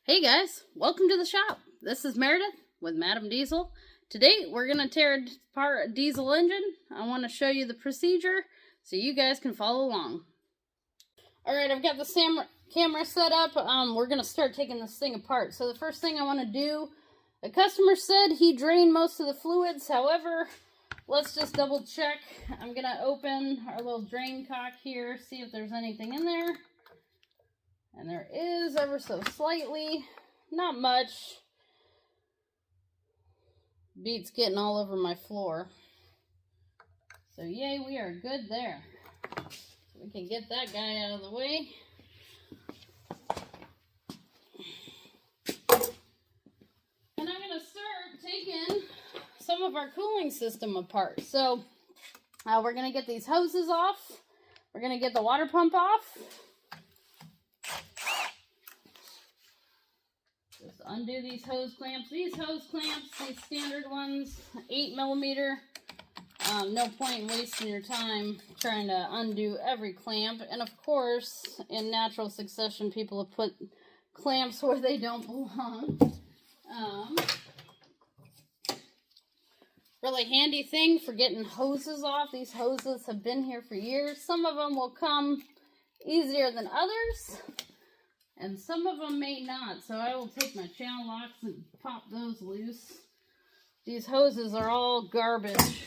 Hey guys, welcome to the shop. This is Meredith with Madam Diesel. Today we're going to tear apart a diesel engine. I want to show you the procedure so you guys can follow along. Alright, I've got the camera set up. We're going to start taking this thing apart. So the first thing I want to do, the customer said he drained most of the fluids. However, let's just double check. I'm going to open our little drain cock here, see if there's anything in there. And there is ever so slightly, not much. Beats getting all over my floor. So yay, we are good there. So we can get that guy out of the way. And I'm going to start taking some of our cooling system apart. So we're going to get these hoses off. We're going to get the water pump off. Just undo these hose clamps. These hose clamps, these standard ones, 8mm. No point in wasting your time trying to undo every clamp. And of course, in natural succession, people have put clamps where they don't belong. Really handy thing for getting hoses off. These hoses have been here for years. Some of them will come easier than others. And some of them may not, so I will take my channel locks and pop those loose. These hoses are all garbage,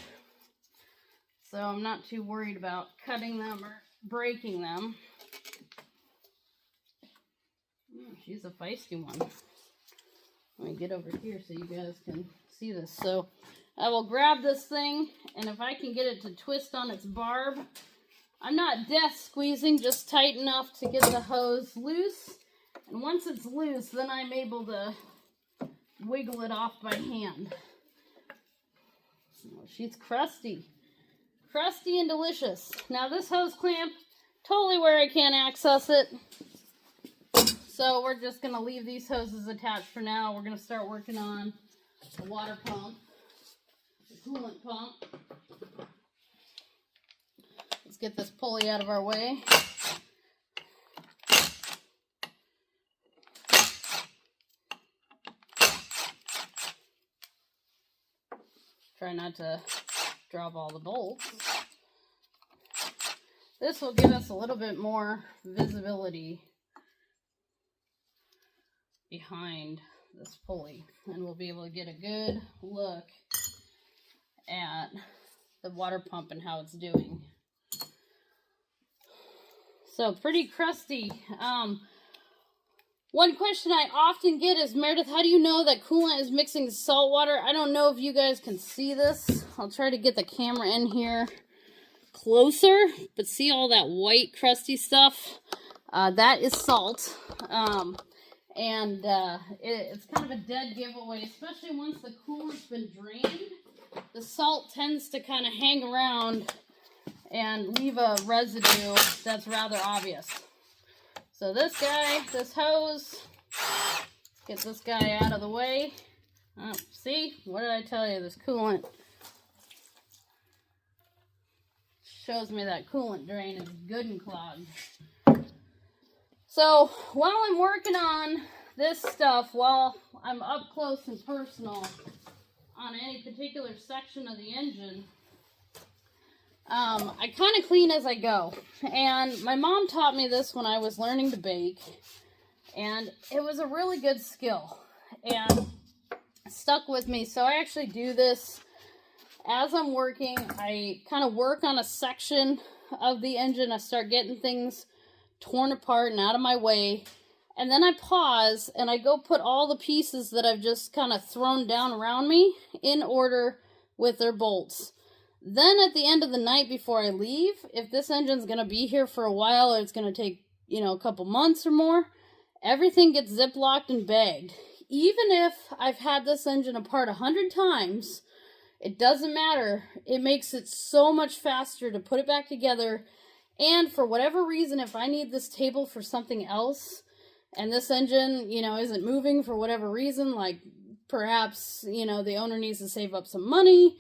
so I'm not too worried about cutting them or breaking them. She's a feisty one. Let me get over here so you guys can see this. So I will grab this thing, and if I can get it to twist on its barb, I'm not death squeezing, just tight enough to get the hose loose. And once it's loose, then I'm able to wiggle it off by hand. Oh, she's crusty. Crusty and delicious. Now this hose clamp, totally where I can't access it. So we're just going to leave these hoses attached for now. We're going to start working on the water pump, the coolant pump. Let's get this pulley out of our way. Try not to drop all the bolts. This will give us a little bit more visibility behind this pulley, and we'll be able to get a good look at the water pump and how it's doing. So pretty crusty. One question I often get is, Meredith, how do you know that coolant is mixing salt water? I don't know if you guys can see this. I'll try to get the camera in here closer, but see all that white crusty stuff? That is salt. It's kind of a dead giveaway, especially once the coolant's been drained. The salt tends to kind of hang around and leave a residue that's rather obvious. So this guy, this hose, get this guy out of the way. Oh, see, what did I tell you? This coolant shows me that coolant drain is good and clogged. So while I'm working on this stuff, while I'm up close and personal on any particular section of the engine, I kind of clean as I go. And my mom taught me this when I was learning to bake, and it was a really good skill and stuck with me. So I actually do this as I'm working. I kind of work on a section of the engine. I start getting things torn apart and out of my way, and then I pause and I go put all the pieces that I've just kind of thrown down around me in order with their bolts. Then at the end of the night before I leave, if this engine's going to be here for a while, or it's going to take, a couple months or more, everything gets ziplocked and bagged. Even if I've had this engine apart 100 times, it doesn't matter. It makes it so much faster to put it back together. And for whatever reason, if I need this table for something else, and this engine, isn't moving for whatever reason, like perhaps, the owner needs to save up some money,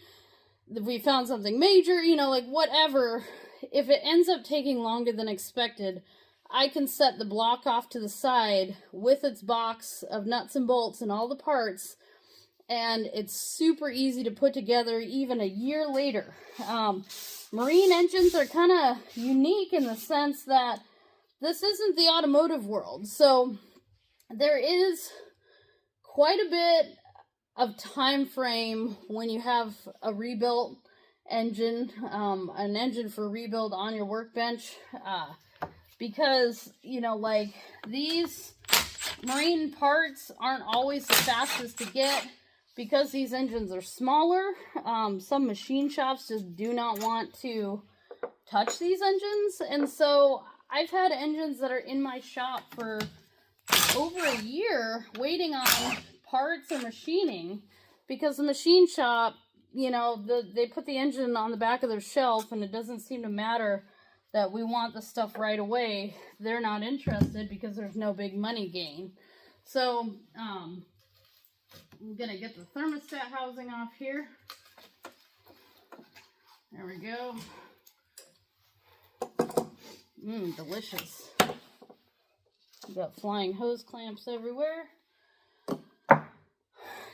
if we found something major, like whatever, if it ends up taking longer than expected, I can set the block off to the side with its box of nuts and bolts and all the parts, and it's super easy to put together even a year later. Marine engines are kind of unique in the sense that this isn't the automotive world, so there is quite a bit of time frame when you have a rebuilt engine, an engine for rebuild on your workbench, because, you know, like, these marine parts aren't always the fastest to get because these engines are smaller. Some machine shops just do not want to touch these engines, and so I've had engines that are in my shop for over a year waiting on parts or machining because the machine shop, you know, they put the engine on the back of their shelf, and it doesn't seem to matter that we want the stuff right away. They're not interested because there's no big money gain. So I'm gonna get the thermostat housing off here. There we go. Delicious. We got flying hose clamps everywhere.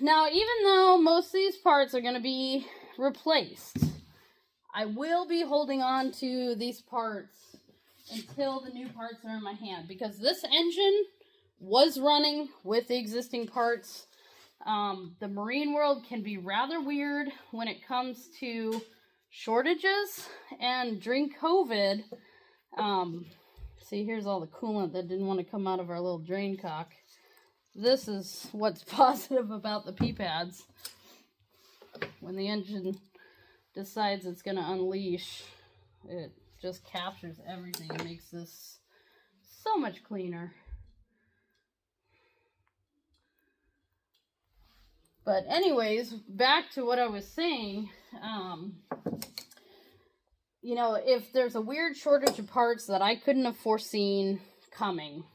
Now, even though most of these parts are going to be replaced, I will be holding on to these parts until the new parts are in my hand, because this engine was running with the existing parts. The marine world can be rather weird when it comes to shortages, and during COVID, see, here's all the coolant that didn't want to come out of our little drain cock. This is what's positive about the P-pads. When the engine decides it's going to unleash, it just captures everything and makes this so much cleaner. But anyways, back to what I was saying. You know, if there's a weird shortage of parts that I couldn't have foreseen coming,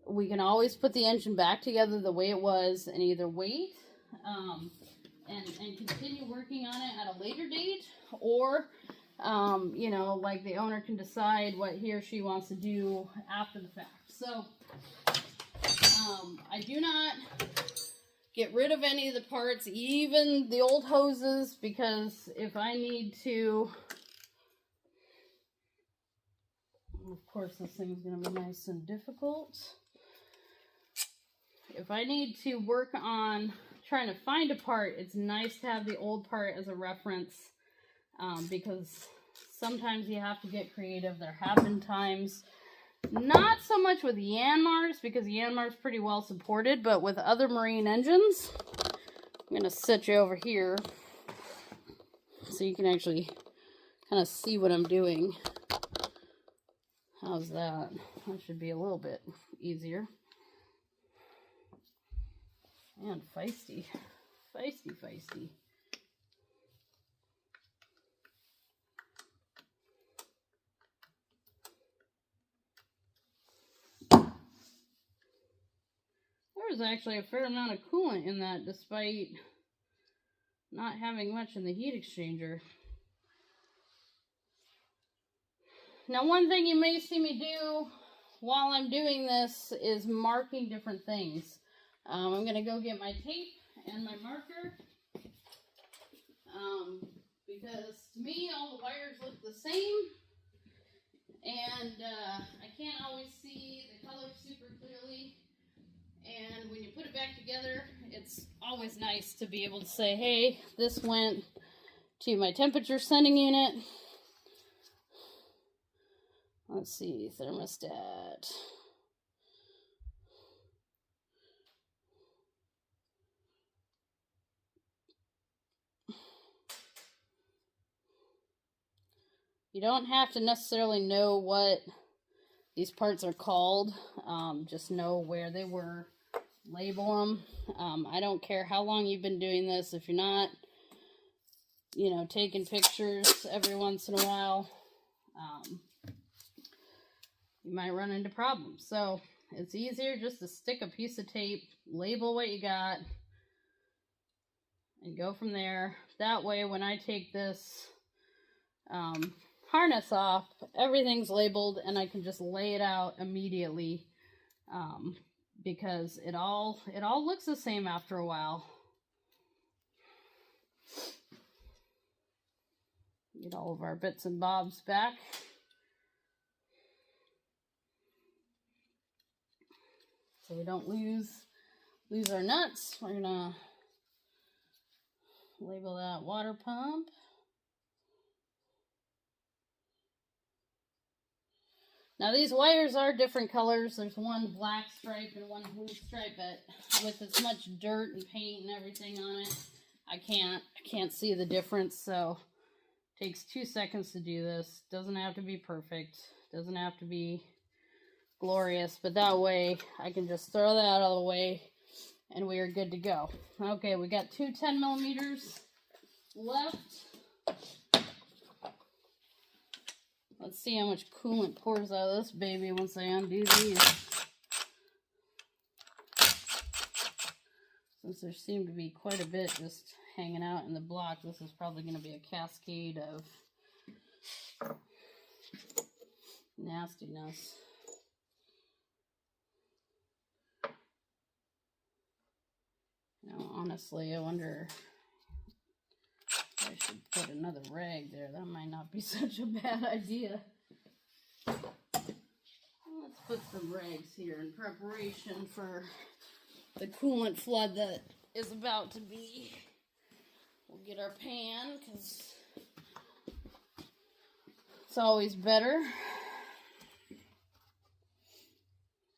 we can always put the engine back together the way it was and either wait and continue working on it at a later date, or, you know, like, the owner can decide what he or she wants to do after the fact. So, I do not get rid of any of the parts, even the old hoses, because if I need to, of course this thing's going to be nice and difficult. If I need to work on trying to find a part, it's nice to have the old part as a reference, because sometimes you have to get creative. There have been times, not so much with Yanmars, because Yanmar's pretty well supported, but with other marine engines. I'm going to set you over here so you can actually kind of see what I'm doing. How's that? That should be a little bit easier. And feisty. Feisty, feisty. There was actually a fair amount of coolant in that, despite not having much in the heat exchanger. Now, one thing you may see me do while I'm doing this is marking different things. I'm going to go get my tape and my marker, because to me all the wires look the same, and I can't always see the color super clearly, and when you put it back together, it's always nice to be able to say, hey, this went to my temperature sending unit. Let's see, thermostat. You don't have to necessarily know what these parts are called. Just know where they were. Label them. I don't care how long you've been doing this. If you're not, you know, taking pictures every once in a while, you might run into problems. So it's easier just to stick a piece of tape, label what you got, and go from there. That way, when I take this harness off, everything's labeled, and I can just lay it out immediately, because it all looks the same after a while. Get all of our bits and bobs back. So we don't lose our nuts. We're gonna label that water pump. Now these wires are different colors. There's one black stripe and one blue stripe, but with as much dirt and paint and everything on it, I can't see the difference. So it takes 2 seconds to do this. Doesn't have to be perfect. Doesn't have to be glorious, but that way I can just throw that out of the way and we are good to go. Okay, we got 2 10mm left. Let's see how much coolant pours out of this baby once I undo these. Since there seemed to be quite a bit just hanging out in the block, this is probably going to be a cascade of nastiness. Now, honestly, I wonder if I should put another rag there. That might not be such a bad idea. Let's put some rags here in preparation for the coolant flood that is about to be. We'll get our pan, because it's always better.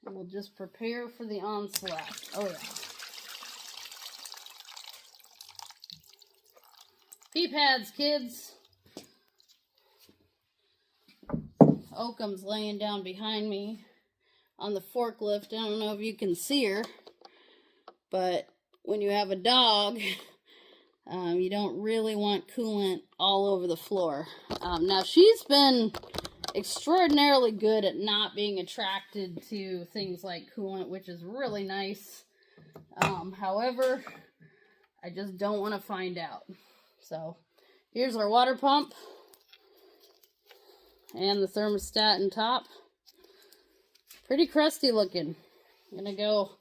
And we'll just prepare for the onslaught. Oh yeah. Pea pads, kids. Oakum's laying down behind me on the forklift. I don't know if you can see her, but when you have a dog, you don't really want coolant all over the floor. Now, she's been extraordinarily good at not being attracted to things like coolant, which is really nice. However, I just don't want to find out. So, here's our water pump and the thermostat on top. Pretty crusty looking. I'm gonna go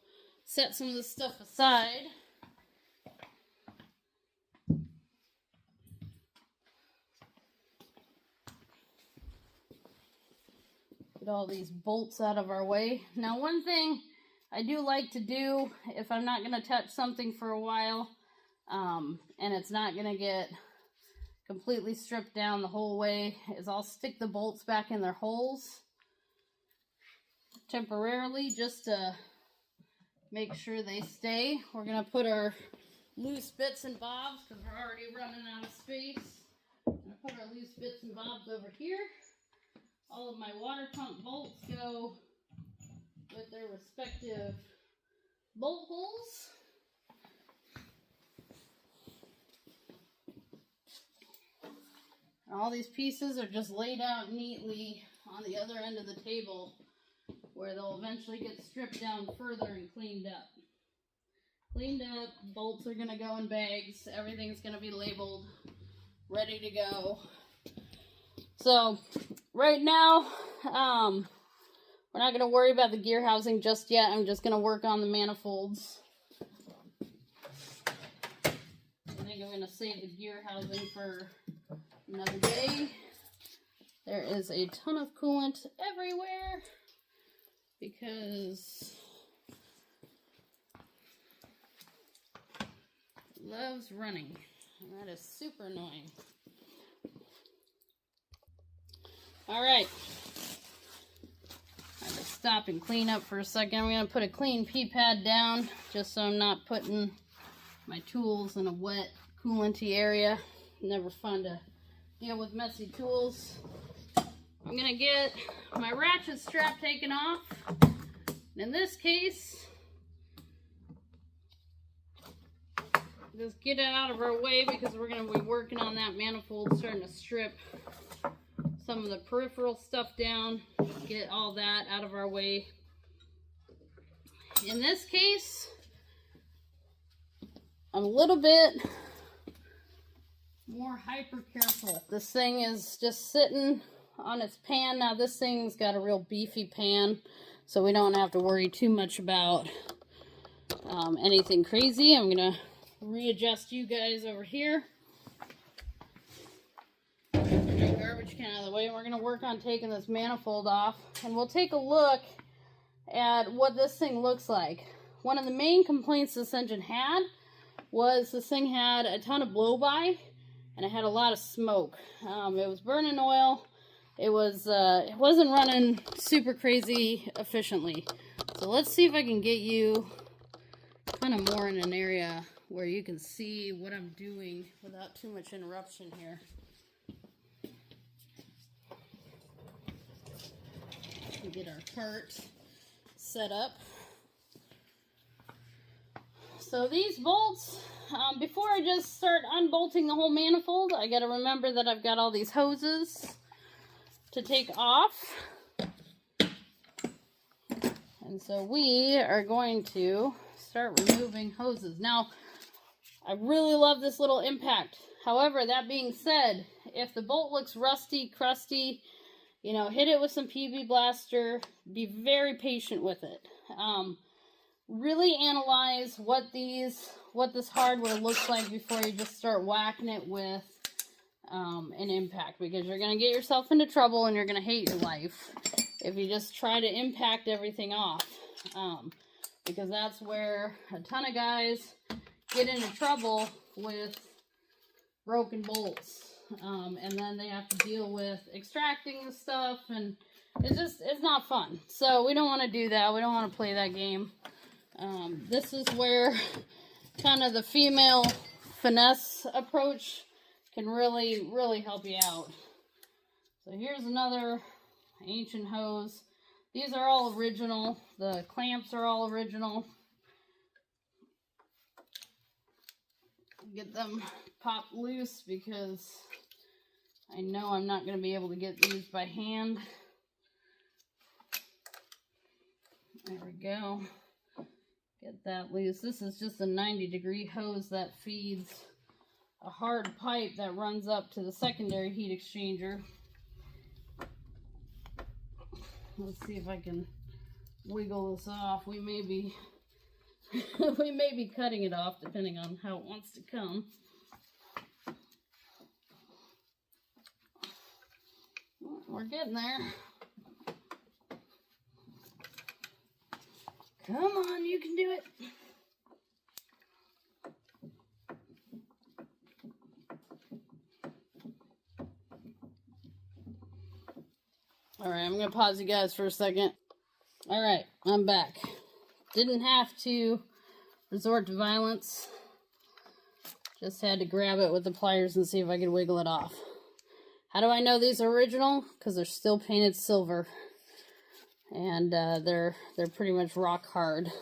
set some of this stuff aside. Get all these bolts out of our way. Now, one thing I do like to do if I'm not gonna touch something for a while, and it's not going to get completely stripped down the whole way, is I'll stick the bolts back in their holes temporarily just to make sure they stay. We're going to put our loose bits and bobs, because we're already running out of space. I'm going to put our loose bits and bobs over here. All of my water pump bolts go with their respective bolt holes. All these pieces are just laid out neatly on the other end of the table, where they'll eventually get stripped down further and cleaned up. Cleaned up, bolts are going to go in bags, everything's going to be labeled, ready to go. So, right now, we're not going to worry about the gear housing just yet. I'm just going to work on the manifolds. I think I'm going to save the gear housing for another day. There is a ton of coolant everywhere because it loves running, and that is super annoying. Alright, I have to stop and clean up for a second. I'm going to put a clean pea pad down just so I'm not putting my tools in a wet, coolanty area. Never fun to deal with messy tools. I'm going to get my ratchet strap taken off. In this case, just get it out of our way because we're going to be working on that manifold, starting to strip some of the peripheral stuff down, get all that out of our way. In this case, I'm a little bit more hyper careful. This thing is just sitting on its pan. Now this thing's got a real beefy pan, so we don't have to worry too much about anything crazy. I'm gonna readjust you guys over here. Garbage can out of the way, and we're gonna work on taking this manifold off, and we'll take a look at what this thing looks like. One of the main complaints this engine had was this thing had a ton of blow-by, and it had a lot of smoke. It was burning oil. It wasn't running super crazy efficiently. So let's see if I can get you kind of more in an area where you can see what I'm doing without too much interruption here. Get our cart set up. So these bolts, before I just start unbolting the whole manifold, I got to remember that I've got all these hoses to take off. And so we are going to start removing hoses. Now, I really love this little impact. However, that being said, if the bolt looks rusty, crusty, you know, hit it with some PB Blaster. Be very patient with it. Really analyze what this hardware looks like before you just start whacking it with an impact, because you're going to get yourself into trouble and you're going to hate your life if you just try to impact everything off. Because that's where a ton of guys get into trouble with broken bolts. And then they have to deal with extracting the stuff, and it's not fun. So we don't want to do that. We don't want to play that game. This is where kind of the female finesse approach can really help you out. So here's another ancient hose. These are all original. The clamps are all original. Get them popped loose because I know I'm not going to be able to get these by hand. There we go. Get that loose. This is just a 90-degree hose that feeds a hard pipe that runs up to the secondary heat exchanger. Let's see if I can wiggle this off. We may be we may be cutting it off depending on how it wants to come. We're getting there. Come on, you can do it. Alright, I'm going to pause you guys for a second. Alright, I'm back. Didn't have to resort to violence. Just had to grab it with the pliers and see if I could wiggle it off. How do I know these are original? Because they're still painted silver. And they're pretty much rock hard.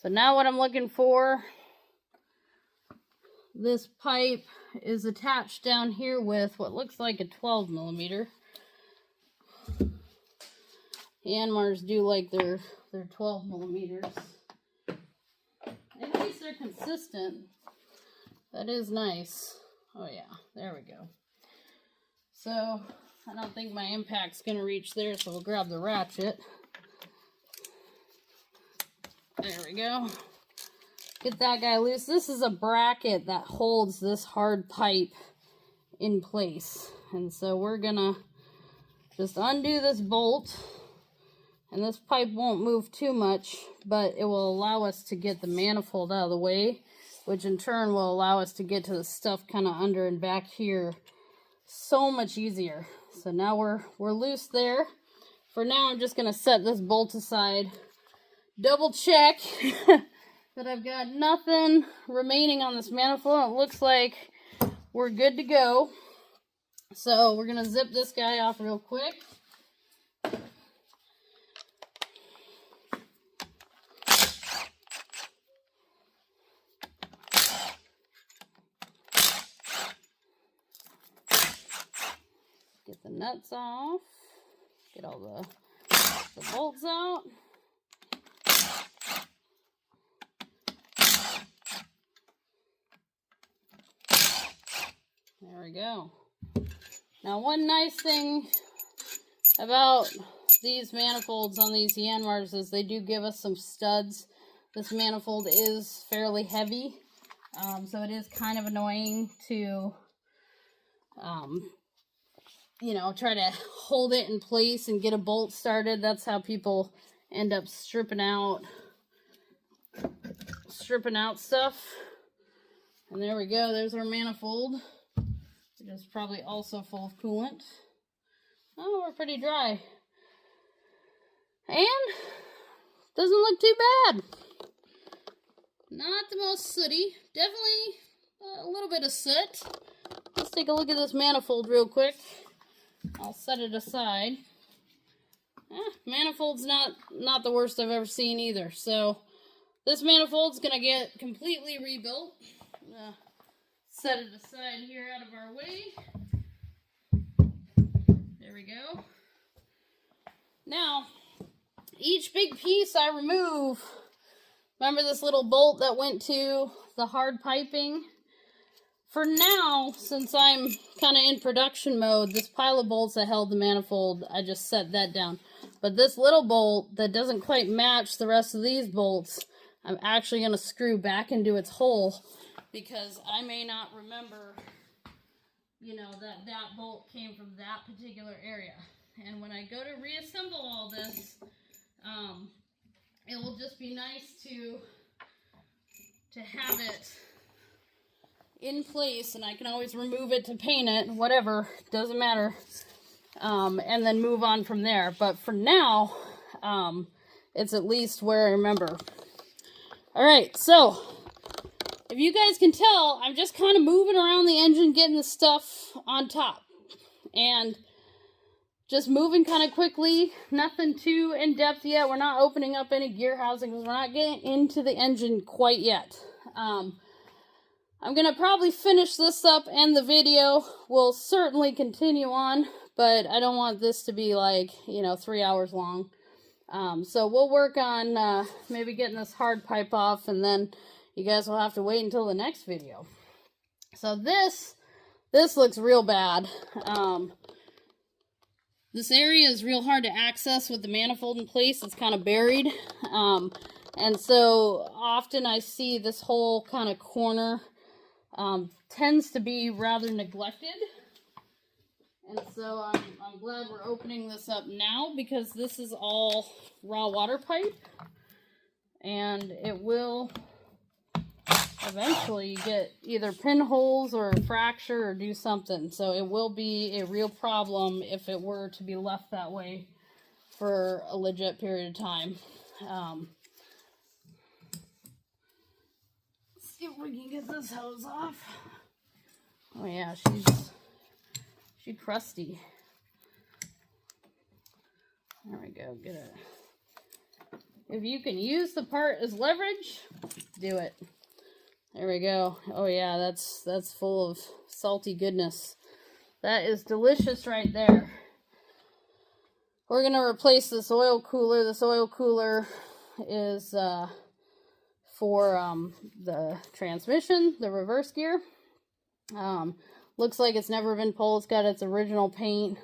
So now what I'm looking for, this pipe is attached down here with what looks like a 12 millimeter. Yanmars do like their 12 millimeters. At least they're consistent. That is nice. Oh yeah, there we go. So I don't think my impact's gonna reach there, so we'll grab the ratchet. There we go. Get that guy loose. This is a bracket that holds this hard pipe in place. And so we're gonna just undo this bolt. And this pipe won't move too much, but it will allow us to get the manifold out of the way, which in turn will allow us to get to the stuff kind of under and back here so much easier. So now we're loose there. For now, I'm just going to set this bolt aside, double check that I've got nothing remaining on this manifold. It looks like we're good to go. So we're going to zip this guy off real quick. Get the nuts off. Get all the bolts out. There we go. Now, one nice thing about these manifolds on these Yanmars is they do give us some studs. This manifold is fairly heavy, so it is kind of annoying to, you know, try to hold it in place and get a bolt started. That's how people end up stripping out stuff. And there we go. There's our manifold. It is probably also full of coolant. Oh, we're pretty dry. And doesn't look too bad. Not the most sooty. Definitely a little bit of soot. Let's take a look at this manifold real quick. I'll set it aside. Manifold's not the worst I've ever seen either. So this manifold's gonna get completely rebuilt. Set it aside here out of our way. There we go. Now, each big piece I remove, remember this little bolt that went to the hard piping? For now, since I'm kind of in production mode, this pile of bolts that held the manifold, I just set that down. But this little bolt that doesn't quite match the rest of these bolts, I'm actually going to screw back into its hole, because I may not remember, you know, that bolt came from that particular area. And when I go to reassemble all this, it will just be nice to have it in place, and I can always remove it to paint it, whatever, doesn't matter, and then move on from there. But for now, it's at least where I remember. Alright, so if you guys can tell, I'm just kind of moving around the engine, getting the stuff on top. And just moving kind of quickly, nothing too in-depth yet. We're not opening up any gear housing because we're not getting into the engine quite yet. I'm going to probably finish this up, and the video will certainly continue on, but I don't want this to be like, you know, 3 hours long. So we'll work on maybe getting this hard pipe off, and then you guys will have to wait until the next video. So this looks real bad. This area is real hard to access with the manifold in place. It's kind of buried. And so often I see this whole kind of corner tends to be rather neglected. And so I'm glad we're opening this up now, because this is all raw water pipe. And it will eventually get either pinholes or fracture or do something. So it will be a real problem if it were to be left that way for a legit period of time. Let's see if we can get this hose off. Oh yeah, she's crusty. There we go, get it. If you can use the part as leverage, do it. There we go. Oh yeah, that's full of salty goodness. That is delicious right there. We're going to replace this oil cooler. This oil cooler is for the transmission, the reverse gear. Looks like it's never been pulled. It's got its original paint,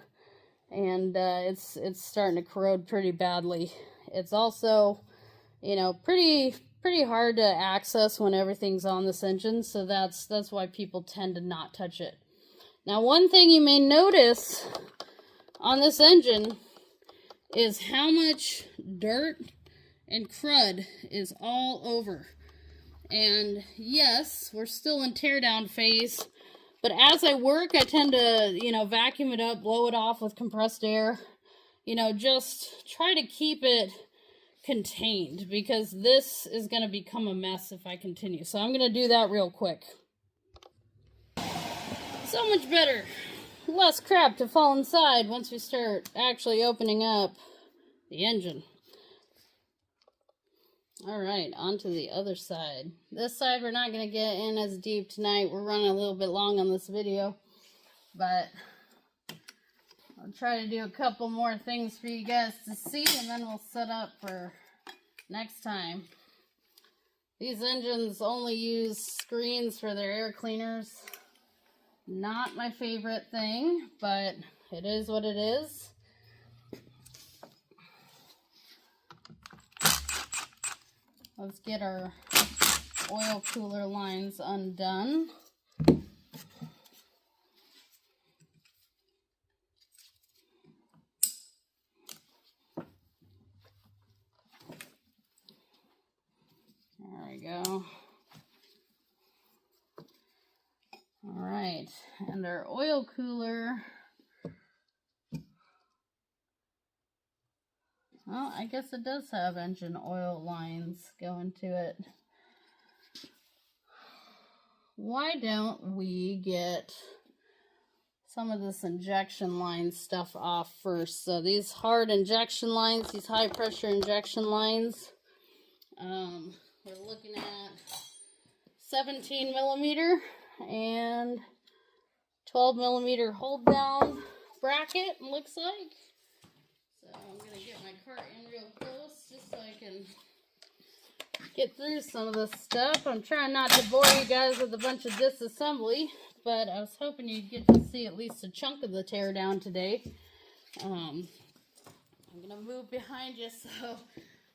and it's starting to corrode pretty badly. It's also, you know, pretty hard to access when everything's on this engine, so that's why people tend to not touch it. Now, one thing you may notice on this engine is how much dirt and crud is all over. And yes, we're still in teardown phase, but as I work, I tend to, you know, vacuum it up, blow it off with compressed air, you know, just try to keep it contained, because this is going to become a mess if I continue. So I'm going to do that real quick. So much better. Less crap to fall inside once we start actually opening up the engine. Alright, on to the other side. This side we're not going to get in as deep tonight. We're running a little bit long on this video, but I'll try to do a couple more things for you guys to see, and then we'll set up for next time. These engines only use screens for their air cleaners. Not my favorite thing, but it is what it is. Let's get our oil cooler lines undone. There we go. All right, and our oil cooler. Well, I guess it does have engine oil lines going to it. Why don't we get some of this injection line stuff off first? So these hard injection lines, these high pressure injection lines, we're looking at 17 millimeter and 12 millimeter hold down bracket, looks like. So I'm going to get my cart in real close just so I can get through some of this stuff. I'm trying not to bore you guys with a bunch of disassembly, but I was hoping you'd get to see at least a chunk of the teardown today. I'm going to move behind you so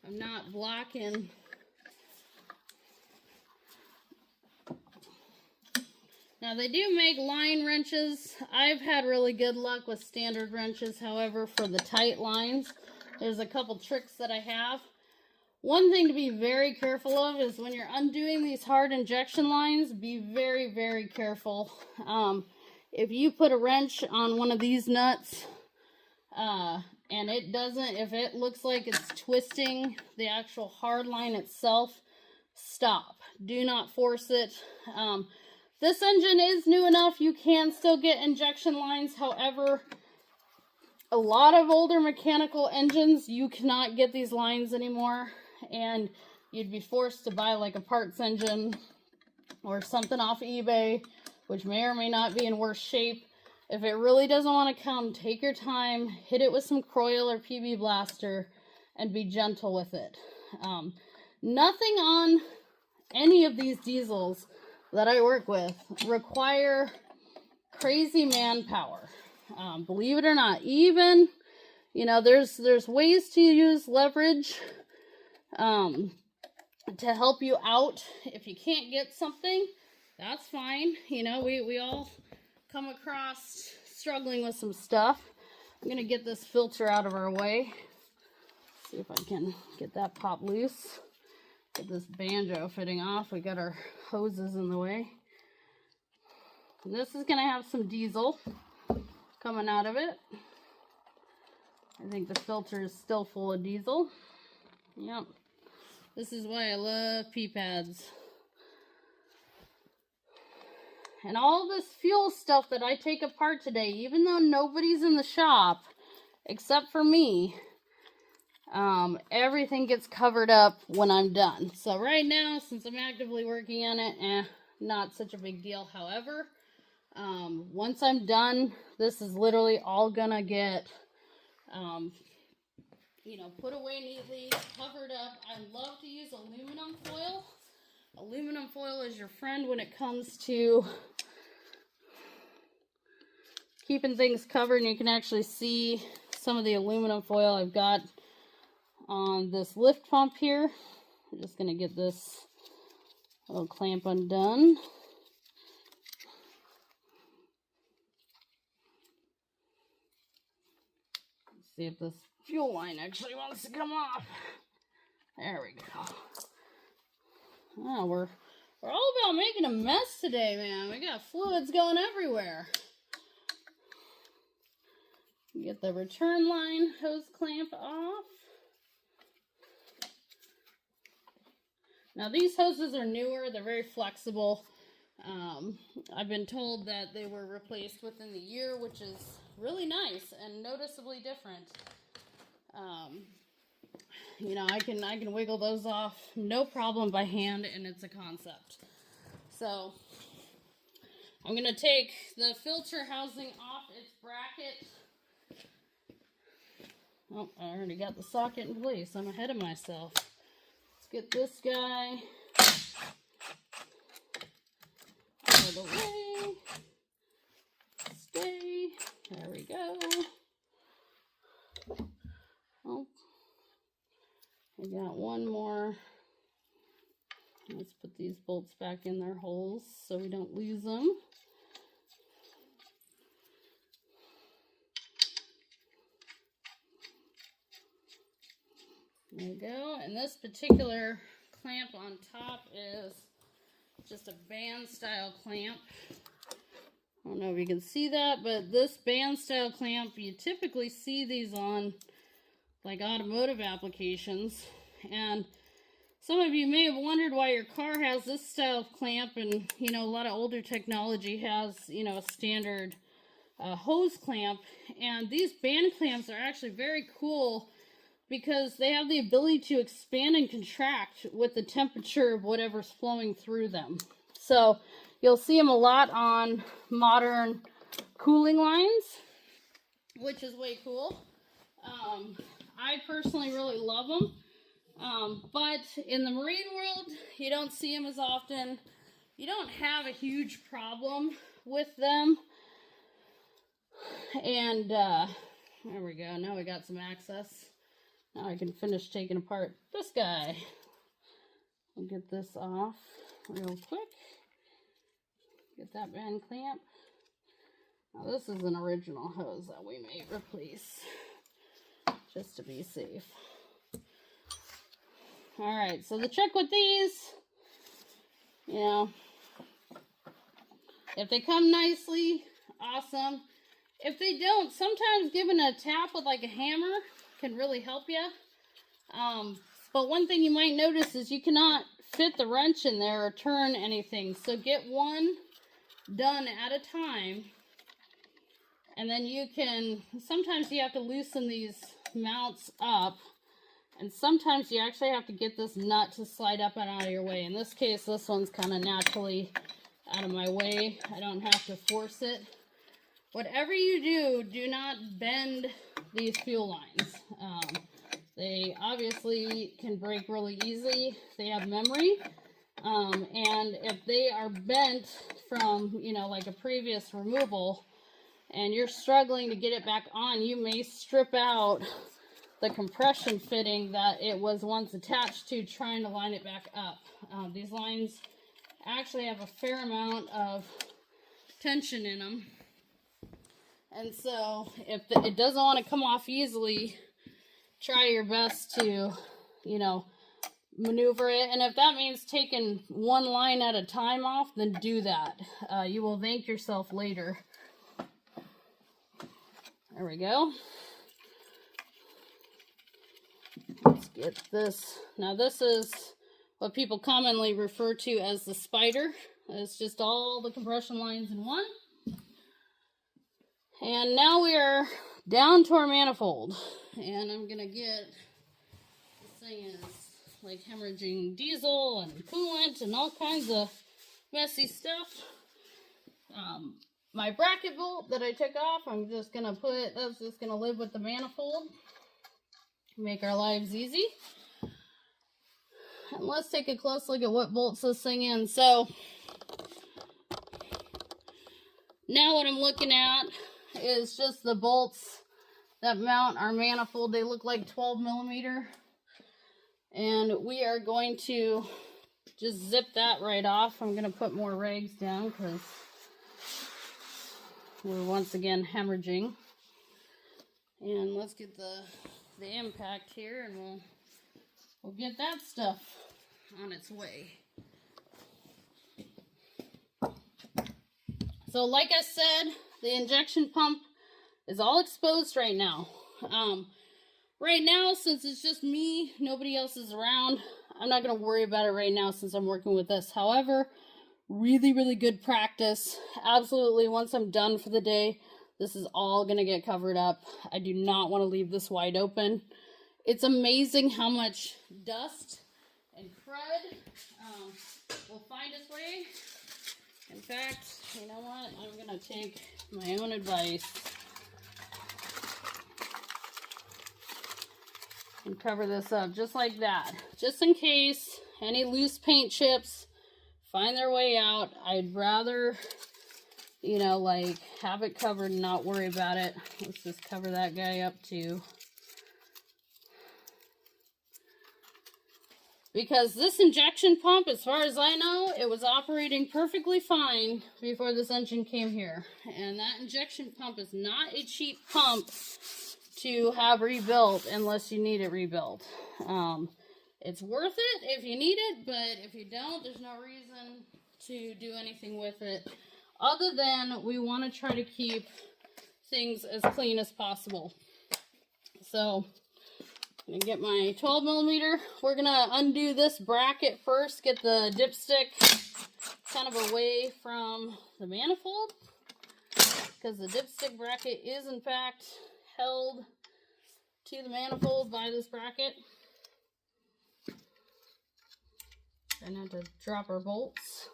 I'm not blocking. Now they do make line wrenches. I've had really good luck with standard wrenches. However, for the tight lines, there's a couple tricks that I have. One thing to be very careful of is when you're undoing these hard injection lines, be very, very careful. If you put a wrench on one of these nuts and it doesn't, if it looks like it's twisting the actual hard line itself, stop. Do not force it. This engine is new enough, you can still get injection lines. However, a lot of older mechanical engines, you cannot get these lines anymore. And you'd be forced to buy like a parts engine or something off eBay, which may or may not be in worse shape. If it really doesn't want to come, take your time, hit it with some Croil or PB Blaster, and be gentle with it. Nothing on any of these diesels that I work with require crazy manpower. Believe it or not, even, you know, there's ways to use leverage to help you out. If you can't get something, that's fine. You know, we all come across struggling with some stuff. I'm gonna get this filter out of our way. See if I can get that pop loose. Get this banjo fitting off. We got our hoses in the way. And this is gonna have some diesel coming out of it. I think the filter is still full of diesel. Yep. This is why I love P-pads. And all this fuel stuff that I take apart today, even though nobody's in the shop except for me, everything gets covered up when I'm done. So right now, since I'm actively working on it, not such a big deal. However, once I'm done, this is literally all gonna get, you know, put away neatly, covered up. I love to use aluminum foil. Aluminum foil is your friend when it comes to keeping things covered, and you can actually see some of the aluminum foil I've got on this lift pump here. I'm just going to get this little clamp undone. Let's see if this fuel line actually wants to come off. There we go. Oh, we're all about making a mess today, man. We got fluids going everywhere. Get the return line hose clamp off. Now these hoses are newer, they're very flexible. I've been told that they were replaced within the year, which is really nice and noticeably different. You know, I can wiggle those off no problem by hand, and it's a concept. So I'm gonna take the filter housing off its bracket. Oh, I already got the socket in place. I'm ahead of myself. Let's get this guy out of the way. Oh, I got one more. Let's put these bolts back in their holes so we don't lose them. There we go. And this particular clamp on top is just a band style clamp. I don't know if you can see that, but this band style clamp, you typically see these on like automotive applications. And some of you may have wondered why your car has this style of clamp, and you know, a lot of older technology has, you know, a standard hose clamp. And these band clamps are actually very cool because they have the ability to expand and contract with the temperature of whatever's flowing through them. So you'll see them a lot on modern cooling lines, which is way cool. I personally really love them. But in the marine world, you don't see them as often. You don't have a huge problem with them. And there we go. Now we got some access. Now I can finish taking apart this guy. I'll get this off real quick. Get that band clamp. Now this is an original hose that we may replace just to be safe. Alright, so the trick with these, you know, if they come nicely, awesome. If they don't, sometimes giving a tap with like a hammer can really help you. But one thing you might notice is you cannot fit the wrench in there or turn anything. So get one done at a time. And then you can, sometimes you have to loosen these mounts up. And sometimes you actually have to get this nut to slide up and out of your way. In this case, this one's kind of naturally out of my way. I don't have to force it. Whatever you do, do not bend these fuel lines. They obviously can break really easily. They have memory. And if they are bent from, you know, like a previous removal, and you're struggling to get it back on, you may strip out the compression fitting that it was once attached to, trying to line it back up. These lines actually have a fair amount of tension in them. And so if it doesn't want to come off easily, try your best to, you know, maneuver it. And if that means taking one line at a time off, then do that. You will thank yourself later. There we go. Let's get this. Now this is what people commonly refer to as the spider. It's just all the compression lines in one. And now we are down to our manifold. And I'm going to get, this thing is like hemorrhaging diesel and coolant and all kinds of messy stuff. My bracket bolt that I took off, I'm just going to put, that's just going to live with the manifold. Make our lives easy. And let's take a close look at what bolts this thing in. So now what I'm looking at is just the bolts that mount our manifold. They look like 12 millimeter. And we are going to just zip that right off. I'm going to put more rags down because we're once again hemorrhaging. And let's get the impact here, and we'll get that stuff on its way. So like I said, the injection pump is all exposed right now. Right now, since it's just me, nobody else is around, I'm not going to worry about it right now since I'm working with this. However, really, really good practice. Absolutely, once I'm done for the day, this is all going to get covered up. I do not want to leave this wide open. It's amazing how much dust and crud will find its way. In fact, you know what? I'm going to take my own advice and cover this up just like that. Just in case any loose paint chips find their way out, I'd rather, you know, like have it covered and not worry about it. Let's just cover that guy up too. because this injection pump, as far as I know, it was operating perfectly fine before this engine came here. And that injection pump is not a cheap pump to have rebuilt unless you need it rebuilt. It's worth it if you need it, but if you don't, there's no reason to do anything with it other than we want to try to keep things as clean as possible. So I'm going to get my 12 millimeter. We're going to undo this bracket first, get the dipstick kind of away from the manifold, because the dipstick bracket is in fact held to the manifold by this bracket. Try not to drop our bolts.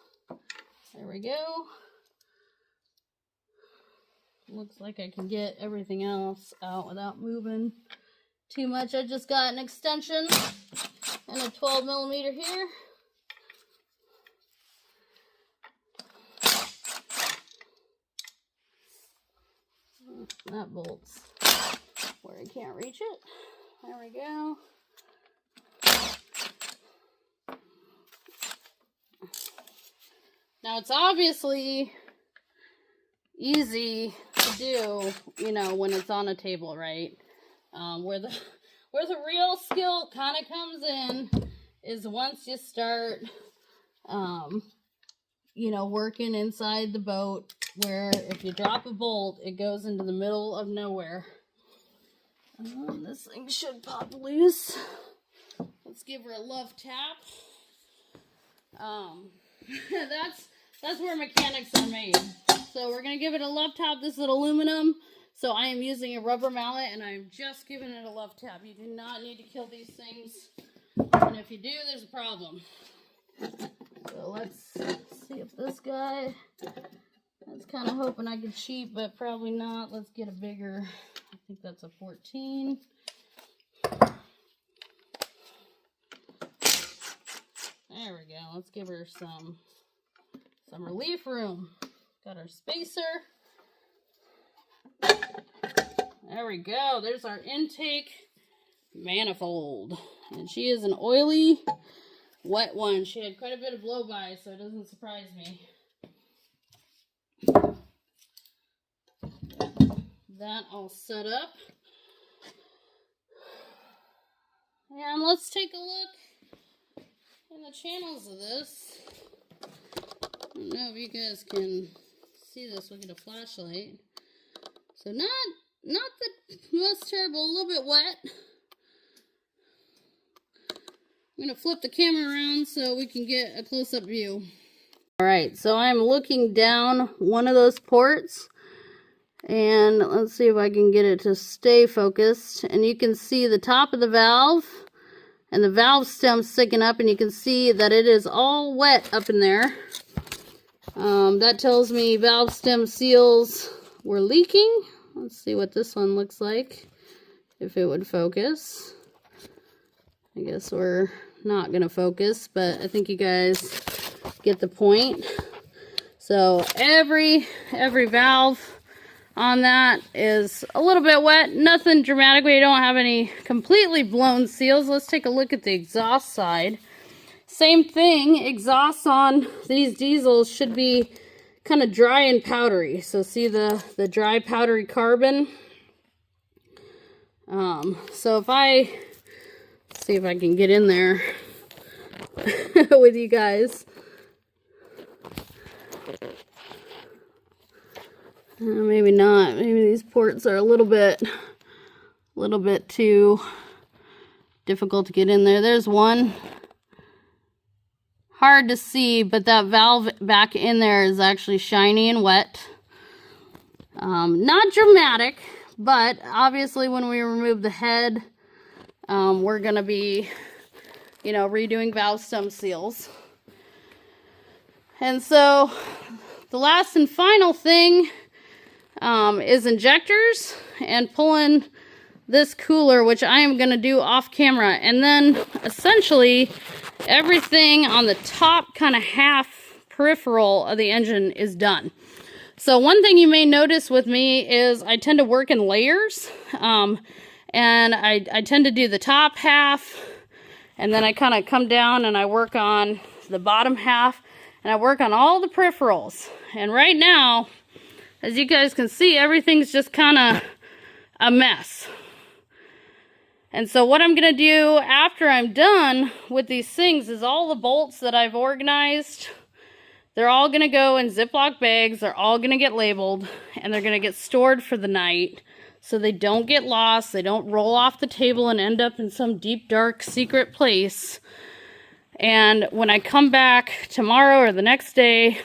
There we go. Looks like I can get everything else out without moving too much. I just got an extension and a 12 millimeter here. That bolt's where I can't reach it. There we go. Now it's obviously easy to do, you know, when it's on a table, right? Where the real skill kind of comes in is once you start, you know, working inside the boat, where if you drop a bolt, it goes into the middle of nowhere. This thing should pop loose. Let's give her a love tap. That's where mechanics are made. So we're going to give it a love tap. This is aluminum, so I am using a rubber mallet, and I'm just giving it a love tap. You do not need to kill these things, and if you do, there's a problem. So let's see if this guy, I was kind of hoping I could cheat, but probably not. Let's get a bigger, I think that's a 14. There we go. Let's give her some relief room. Got our spacer. There we go. There's our intake manifold. And she is an oily, wet one. She had quite a bit of blow-by, so it doesn't surprise me. That all set up. And let's take a look in the channels of this. I don't know if you guys can see this. We'll get a flashlight. So not the most terrible, a little bit wet. I'm going to flip the camera around so we can get a close-up view. Alright, so I'm looking down one of those ports. And let's see if I can get it to stay focused. And you can see the top of the valve and the valve stem sticking up, and you can see that it is all wet up in there. That tells me valve stem seals were leaking. Let's see what this one looks like, if it would focus. I guess we're not going to focus, but I think you guys get the point. So every valve on that is a little bit wet. Nothing dramatic. We don't have any completely blown seals. Let's take a look at the exhaust side. Same thing. Exhausts on these diesels should be kind of dry and powdery. So see the dry powdery carbon. So if I see if I can get in there with you guys. Maybe not. Maybe these ports are a little bit too difficult to get in there. There's one. Hard to see, but that valve back in there is actually shiny and wet. Not dramatic, but obviously when we remove the head, we're going to be, you know, redoing valve stem seals. And so the last and final thing is injectors and pulling this cooler, which I am going to do off camera. And then essentially everything on the top kind of half peripheral of the engine is done. So one thing you may notice with me is I tend to work in layers. And I tend to do the top half And then I kind of come down and I work on the bottom half, and I work on all the peripherals. And right now, as you guys can see, everything's just kind of a mess. And so what I'm going to do after I'm done with these things is all the bolts that I've organized, they're all going to go in Ziploc bags. They're all going to get labeled, and they're going to get stored for the night so they don't get lost. They don't roll off the table and end up in some deep, dark, secret place. And when I come back tomorrow or the next day,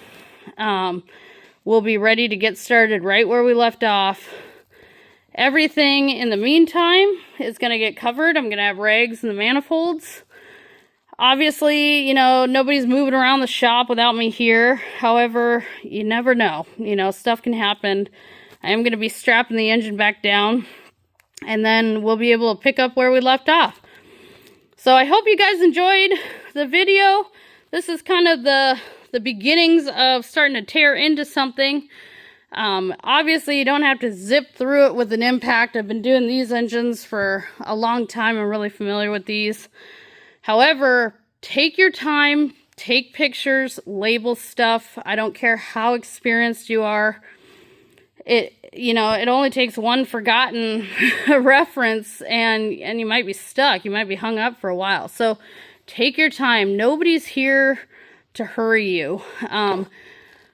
we'll be ready to get started right where we left off. Everything in the meantime is going to get covered. I'm going to have rags in the manifolds. Obviously, you know, nobody's moving around the shop without me here. However, you never know. You know, stuff can happen. I am going to be strapping the engine back down, and then we'll be able to pick up where we left off. So I hope you guys enjoyed the video. This is kind of the beginnings of starting to tear into something. Obviously you don't have to zip through it with an impact. I've been doing these engines for a long time. I'm really familiar with these. However, take your time, take pictures, label stuff. I don't care how experienced you are. You know, it only takes one forgotten reference and you might be stuck. You might be hung up for a while. So take your time. Nobody's here to hurry you.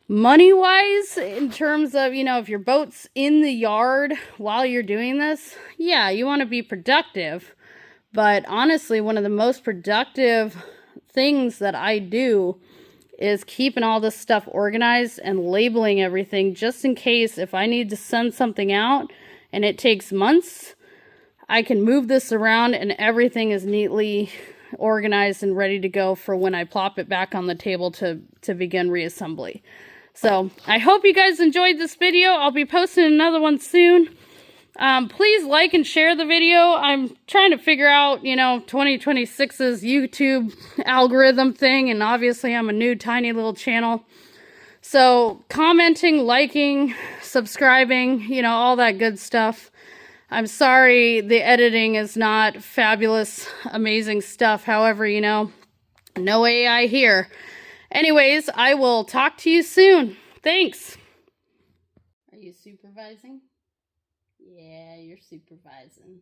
Money-wise, in terms of, you know, if your boat's in the yard while you're doing this, yeah, you want to be productive. But honestly, one of the most productive things that I do is keeping all this stuff organized and labeling everything, just in case if I need to send something out and it takes months, I can move this around and everything is neatly organized and ready to go for when I plop it back on the table to begin reassembly. So I hope you guys enjoyed this video. I'll be posting another one soon. Please like and share the video. I'm trying to figure out, you know, 2026's YouTube algorithm thing, and obviously I'm a new tiny little channel. So commenting, liking, subscribing, you know, all that good stuff. I'm sorry the editing is not fabulous, amazing stuff. However, you know, no AI here. Anyways, I will talk to you soon. Thanks. Are you supervising? Yeah, you're supervising.